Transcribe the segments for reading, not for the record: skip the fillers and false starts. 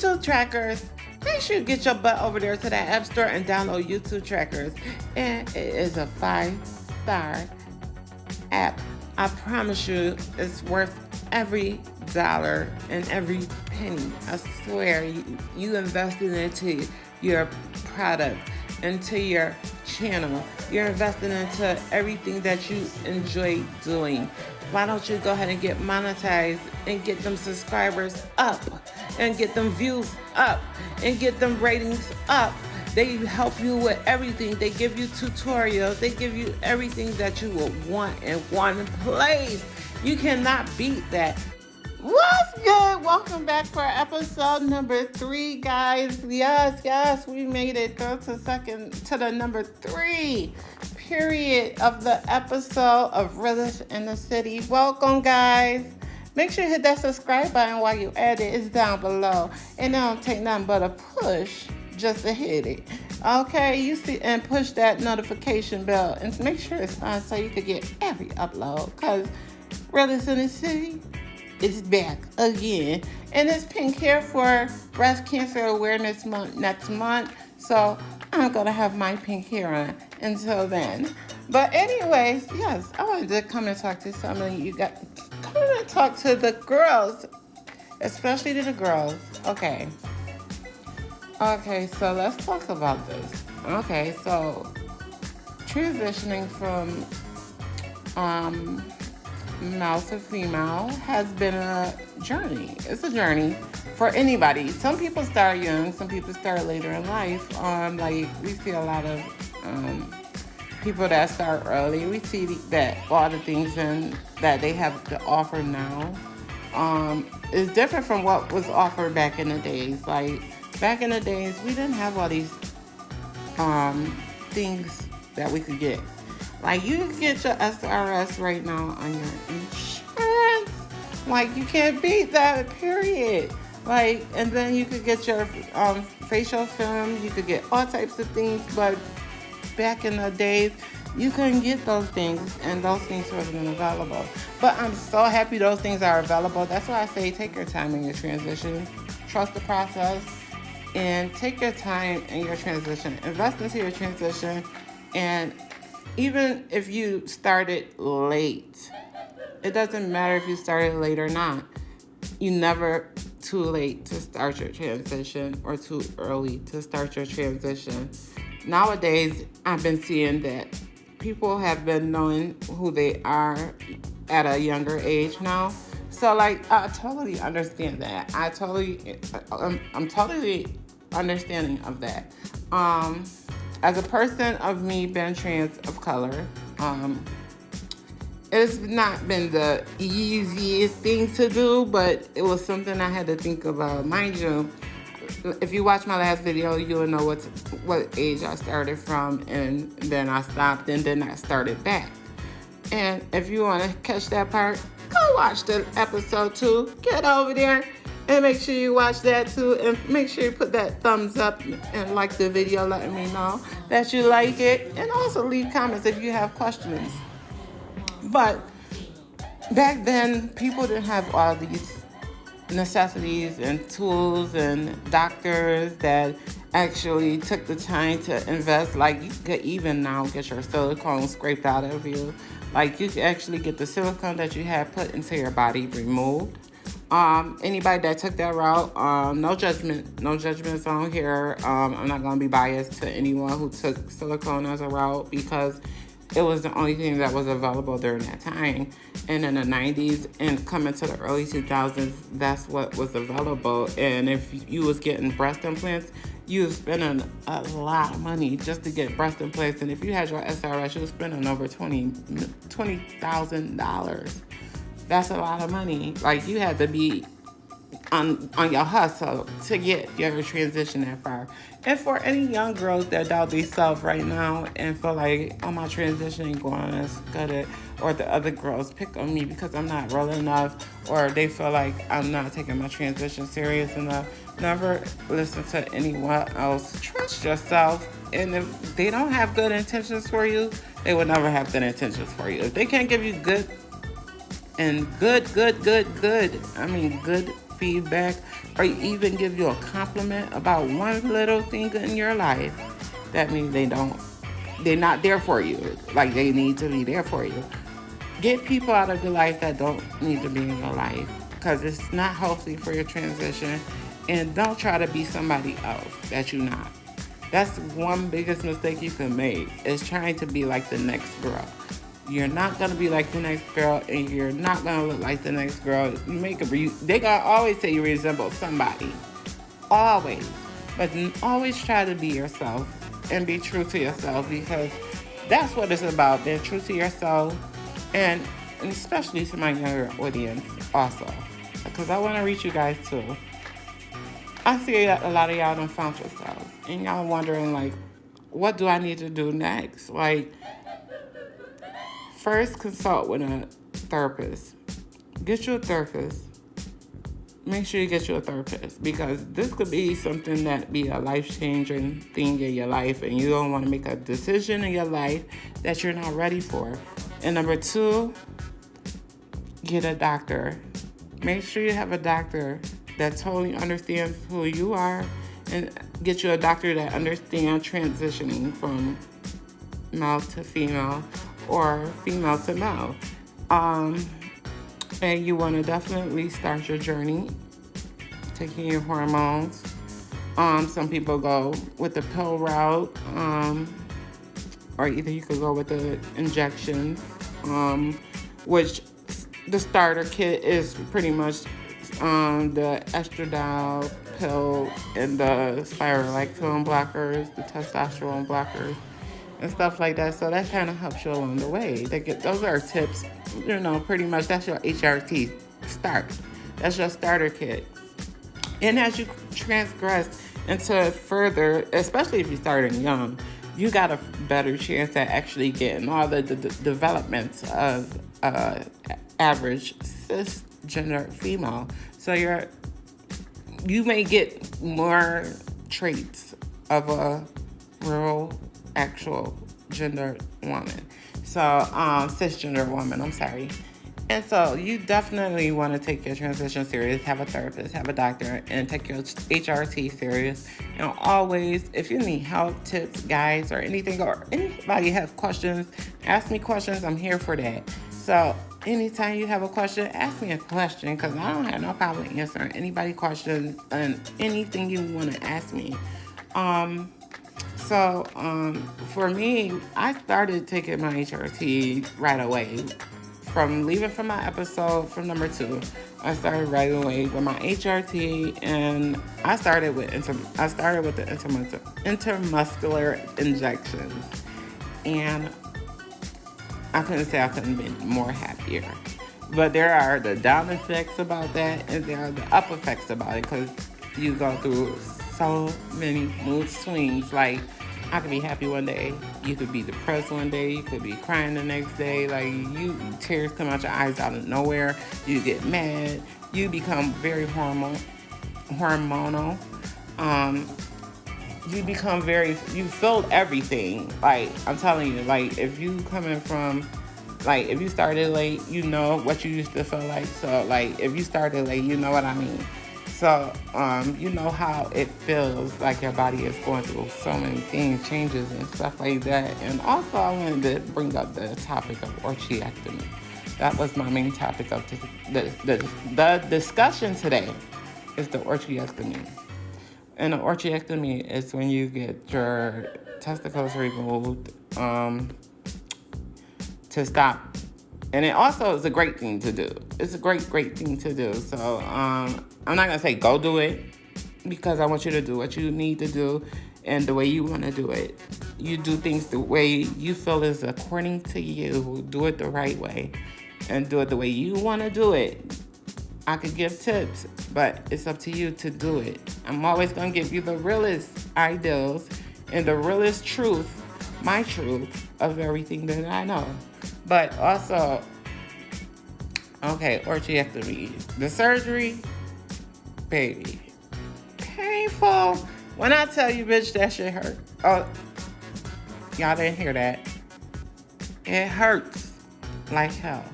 YouTube Trackers. Make sure you get your butt over there to that app store and download YouTube Trackers. And it is a 5-star app. I promise you, it's worth every dollar and every penny. I swear, you invested into your product, into your channel. You're investing into everything that you enjoy doing. Why don't you go ahead and get monetized and get them subscribers up and get them views up and get them ratings up? They help you with everything. They give you tutorials. They give you everything that you would want in one place. You cannot beat that. What's good? Welcome back for episode number 3, guys. Yes, we made it through to the number 3 period of the episode of Realist in the City. Welcome, guys. Make sure you hit that subscribe button while you're at it. It's down below. And it don't take nothing but a push just to hit it. Okay, you see, and push that notification bell and make sure it's on so you can get every upload. Because Realist in the City is back again. And it's Pink Hair for Breast Cancer Awareness Month next month. So I'm going to have my pink hair on until then. But anyways, yes, I wanted to come and talk to some of you guys. Come and talk to the girls, especially to the girls. Okay, so let's talk about this. Okay, so transitioning from male to female has been a journey. It's a journey for anybody. Some people start young, some people start later in life. Like we see a lot of people that start early. We see that all the things that they have to offer now is different from what was offered back in the days. Like back in the days, we didn't have all these things that we could get. Like, you can get your SRS right now on your insurance. Like, you can't beat that, period. Like, and then you could get your facial film. You could get all types of things. But back in the days, you couldn't get those things. And those things wasn't available. But I'm so happy those things are available. That's why I say take your time in your transition. Trust the process. And take your time in your transition. Invest into your transition. And even if you started late, it doesn't matter if you started late or not. You never too late to start your transition or too early to start your transition. Nowadays, I've been seeing that people have been knowing who they are at a younger age now. So, like, I totally understand that. I'm totally understanding of that. As a person of me being trans of color, it's not been the easiest thing to do, but it was something I had to think about. Mind you, if you watch my last video, you'll know what age I started from, and then I stopped, and then I started back. And if you want to catch that part, go watch the episode 2. Get over there. And make sure you watch that too. And make sure you put that thumbs up and like the video, letting me know that you like it. And also leave comments if you have questions. But back then, people didn't have all these necessities and tools and doctors that actually took the time to invest. Like, you could even now get your silicone scraped out of you. Like, you could actually get the silicone that you had put into your body removed. Anybody that took that route, no judgments on here. I'm not going to be biased to anyone who took silicone as a route because it was the only thing that was available during that time. And in the 90s and coming to the early 2000s, that's what was available. And if you was getting breast implants, you was spending a lot of money just to get breast implants. And if you had your SRS, you was spending over $20,000. That's a lot of money. Like, you had to be on your hustle to get your transition that far. And for any young girls that doubt themselves right now and feel like, oh, my transition ain't going as good, or the other girls pick on me because I'm not real enough, or they feel like I'm not taking my transition serious enough, never listen to anyone else. Trust yourself. And if they don't have good intentions for you, they will never have good intentions for you. If they can't give you good and I mean, good feedback, or even give you a compliment about one little thing in your life, that means they're not there for you like they need to be there for you. Get people out of your life that don't need to be in your life, because it's not healthy for your transition. And don't try to be somebody else that you're not. That's one biggest mistake you can make, is trying to be like the next girl. You're not gonna be like the next girl, and you're not gonna look like the next girl. They gonna always say you resemble somebody, always. But always try to be yourself and be true to yourself, because that's what it's about, being true to yourself, and especially to my younger audience also, because I want to reach you guys too. I see a lot of y'all done found yourselves, and y'all wondering like, what do I need to do next? Like, first consult with a therapist. Get you a therapist. Make sure you get you a therapist, because this could be something that be a life-changing thing in your life, and you don't want to make a decision in your life that you're not ready for. And number two, get a doctor. Make sure you have a doctor that totally understands who you are, and get you a doctor that understands transitioning from male to female or female to male. And you want to definitely start your journey taking your hormones. Some people go with the pill route, or either you could go with the injections, which the starter kit is pretty much the estradiol pill and the spironolactone blockers, the testosterone blockers, and stuff like that. So that kind of helps you along the way. Those are tips, pretty much that's your HRT start. That's your starter kit. And as you transgress into further, especially if you're starting young, you got a better chance at actually getting all the developments of average cisgender female. So you may get more traits of a real, actual gender woman. So, cisgender woman, I'm sorry. And so you definitely want to take your transition serious, have a therapist, have a doctor, and take your HRT serious. And always, if you need help, tips, guides, or anything, or anybody has questions, ask me questions. I'm here for that. So anytime you have a question, ask me a question, because I don't have no problem answering anybody's questions and anything you want to ask me. So for me, I started taking my HRT right away. From leaving from my episode from number 2, I started right away with my HRT, and I started with the intermuscular injections, and I couldn't say I couldn't be more happier. But there are the down effects about that, and there are the up effects about it, because you go through so many mood swings. Like, I could be happy one day, you could be depressed one day, you could be crying the next day, like tears come out your eyes out of nowhere, you get mad, you become very hormonal. You feel everything. Like, I'm telling you, like, if you started late, you know what you used to feel like. So, like, if you started late, you know what I mean. So, you know how it feels like your body is going through so many things, changes and stuff like that. And also, I wanted to bring up the topic of orchiectomy. That was my main topic of the discussion today, is the orchiectomy. And an orchiectomy is when you get your testicles removed to stop. And it also is a great thing to do. It's a great thing to do. So I'm not going to say go do it, because I want you to do what you need to do and the way you want to do it. You do things the way you feel is according to you. Do it the right way and do it the way you want to do it. I could give tips, but it's up to you to do it. I'm always going to give you the realest ideals and the realest truth, my truth of everything that I know. But also, okay, orchiectomy. The surgery, baby, painful. When I tell you, bitch, that shit hurt. Oh, y'all didn't hear that. It hurts like hell.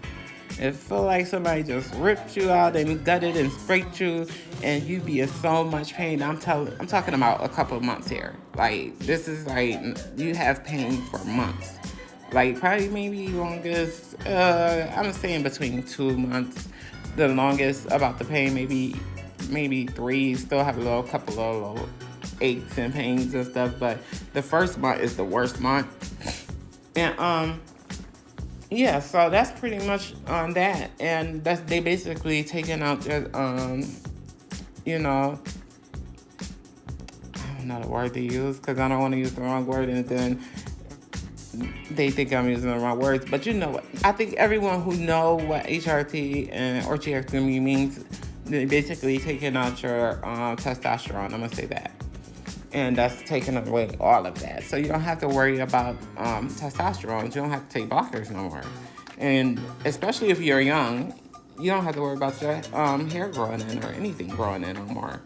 It feel like somebody just ripped you out and gutted and scraped you, and you be in so much pain. I'm talking about a couple of months here. Like this is like you have pain for months. Like probably maybe longest. I'm saying between 2 months. The longest about the pain, maybe three. Still have a couple of little aches and pains and stuff, but the first month is the worst month. And yeah, so that's pretty much on that. And that's they basically taking out their you know, I don't know the word to use because I don't want to use the wrong word, and then they think I'm using the wrong words. But you know what? I think everyone who know what HRT and Orchiectomy means, they basically taking out your testosterone. I'm gonna say that. And that's taking away all of that. So you don't have to worry about testosterone. You don't have to take blockers no more. And especially if you're young, you don't have to worry about your hair growing in or anything growing in no more.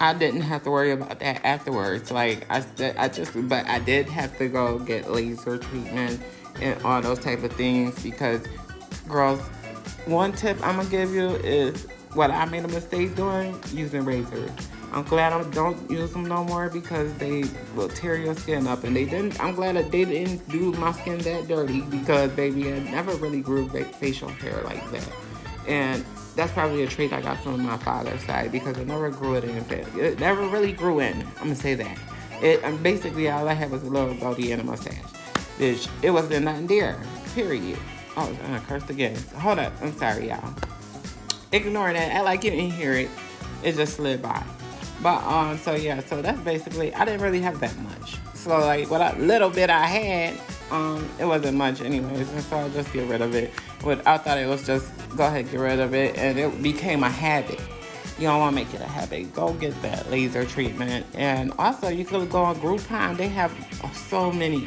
I didn't have to worry about that afterwards. Like but I did have to go get laser treatment and all those type of things because, girls, one tip I'm gonna give you is what I made a mistake doing, using razors. I'm glad I don't use them no more because they will tear your skin up, and I'm glad that they didn't do my skin that dirty because, baby, I never really grew facial hair like that. And that's probably a trait I got from my father's side because I never grew it in. It never really grew in. I'm gonna say that. Basically all I had was a little goatee and a mustache. It wasn't nothing there. Period. Oh, I cursed again. Hold up. I'm sorry, y'all. Ignore that. I like you didn't hear it. It just slid by. But so yeah, so that's basically, I didn't really have that much. So like what little bit I had, it wasn't much anyways, and so I just get rid of it. But I thought it was just go ahead, get rid of it, and it became a habit. You don't want to make it a habit. Go get that laser treatment, and also you could go on Groupon. They have so many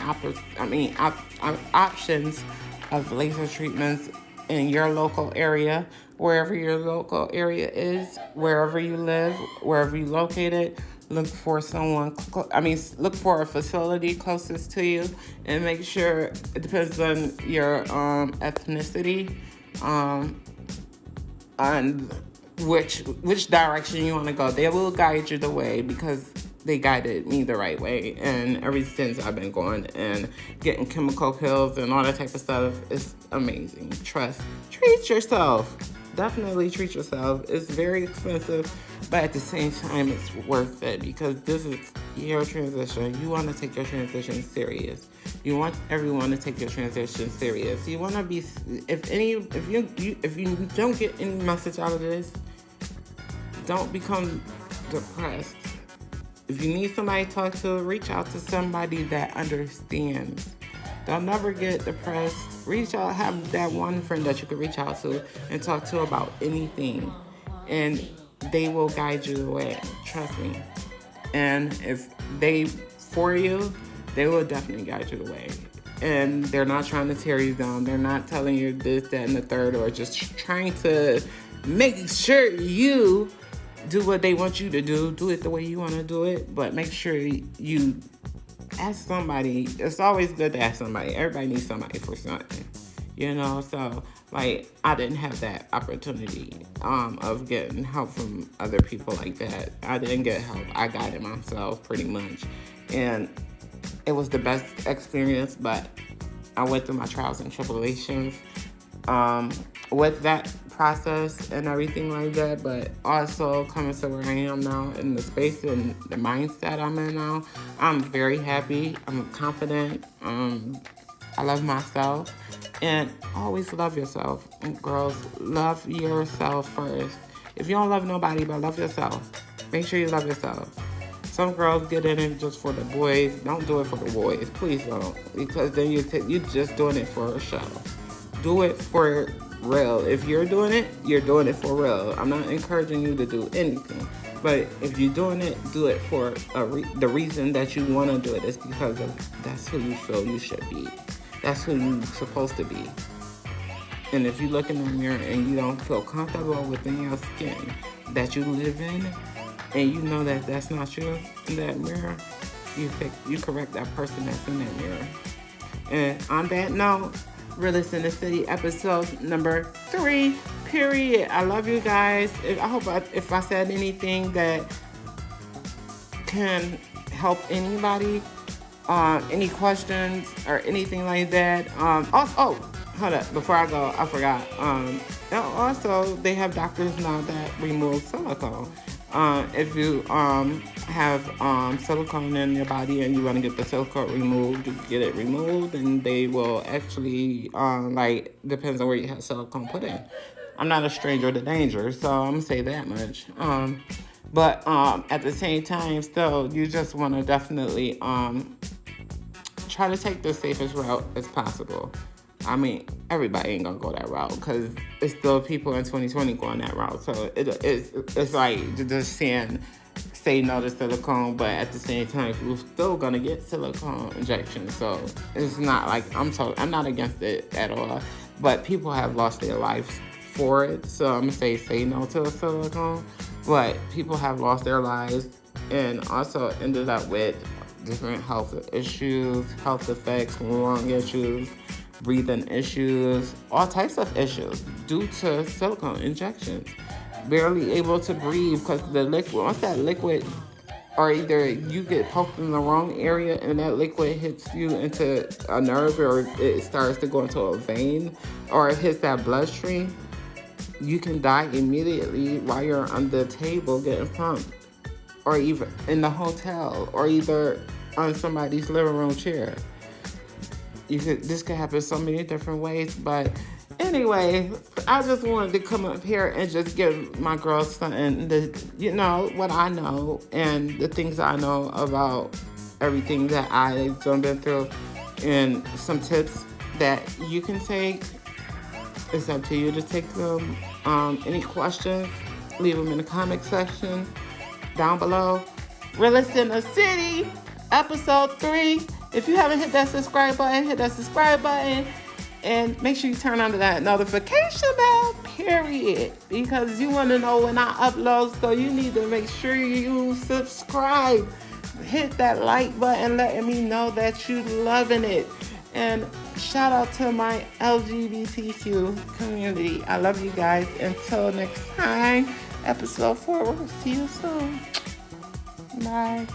options of laser treatments in your local area, wherever your local area is, wherever you live, wherever you located. Look for look for a facility closest to you, and make sure it depends on your ethnicity, on which direction you want to go. They will guide you the way because they guided me the right way, and ever since I've been going and getting chemical pills and all that type of stuff, it's amazing. Treat yourself. Definitely treat yourself. It's very expensive, but at the same time, it's worth it because this is your transition. You want to take your transition serious. You want everyone to take your transition serious. You want to be, if you don't get any message out of this, don't become depressed. If you need somebody to talk to, reach out to somebody that understands. Don't never get depressed. Reach out, have that one friend that you can reach out to and talk to about anything. And they will guide you the way. Trust me. And if they for you, they will definitely guide you the way. And they're not trying to tear you down. They're not telling you this, that, and the third, or just trying to make sure you do what they want you to do. Do it the way you want to do it. But make sure you ask somebody. It's always good to ask somebody. Everybody needs somebody for something, so like I didn't have that opportunity of getting help from other people like that. I didn't get help. I got it myself pretty much, and it was the best experience. But I went through my trials and tribulations with that process and everything like that, but also coming to where I am now in the space and the mindset I'm in now, I'm very happy. I'm confident. I love myself, and always love yourself. And girls, love yourself first. If you don't love nobody, but love yourself. Make sure you love yourself. Some girls get in it just for the boys. Don't do it for the boys. Please don't, because then you're just doing it for a show. Do it for real. If you're doing it for real. I'm not encouraging you to do anything, but if you're doing it, do it for the reason that you want to do it is because that's who you feel you should be. That's who you're supposed to be. And if you look in the mirror and you don't feel comfortable within your skin that you live in, and you know that that's not you in that mirror, you correct that person that's in that mirror. And on that note, Realist in the City, episode number 3. Period. I love you guys. I hope if I said anything that can help anybody, any questions or anything like that. Also, hold up, before I go, I forgot. Also, they have doctors now that remove silicone. If you have silicone in your body and you want to get the silicone removed, you get it removed, and they will actually depends on where you have silicone put in. I'm not a stranger to danger, so I'm gonna say that much. But at the same time, still, you just want to definitely try to take the safest route as possible. I mean, everybody ain't gonna go that route because it's still people in 2020 going that route. So it's like just saying say no to silicone, but at the same time, we're still gonna get silicone injections. So it's not like I'm not against it at all. But people have lost their lives for it. So I'm gonna say no to a silicone. But people have lost their lives and also ended up with different health issues, health effects, lung issues, breathing issues, all types of issues due to silicone injections. Barely able to breathe because the liquid, once that liquid, or either you get poked in the wrong area and that liquid hits you into a nerve or it starts to go into a vein or it hits that bloodstream, you can die immediately while you're on the table getting pumped, or even in the hotel, or either on somebody's living room chair. This could happen so many different ways, but anyway, I just wanted to come up here and just give my girls something, what I know and the things I know about everything that I've been through, and some tips that you can take. It's up to you to take them. Any questions, leave them in the comment section down below. Realist in the City, episode 3. If you haven't hit that subscribe button, hit that subscribe button. And make sure you turn on that notification bell, period. Because you want to know when I upload, so you need to make sure you subscribe. Hit that like button, letting me know that you loving it. And shout out to my LGBTQ community. I love you guys. Until next time, episode 4. We'll see you soon. Bye.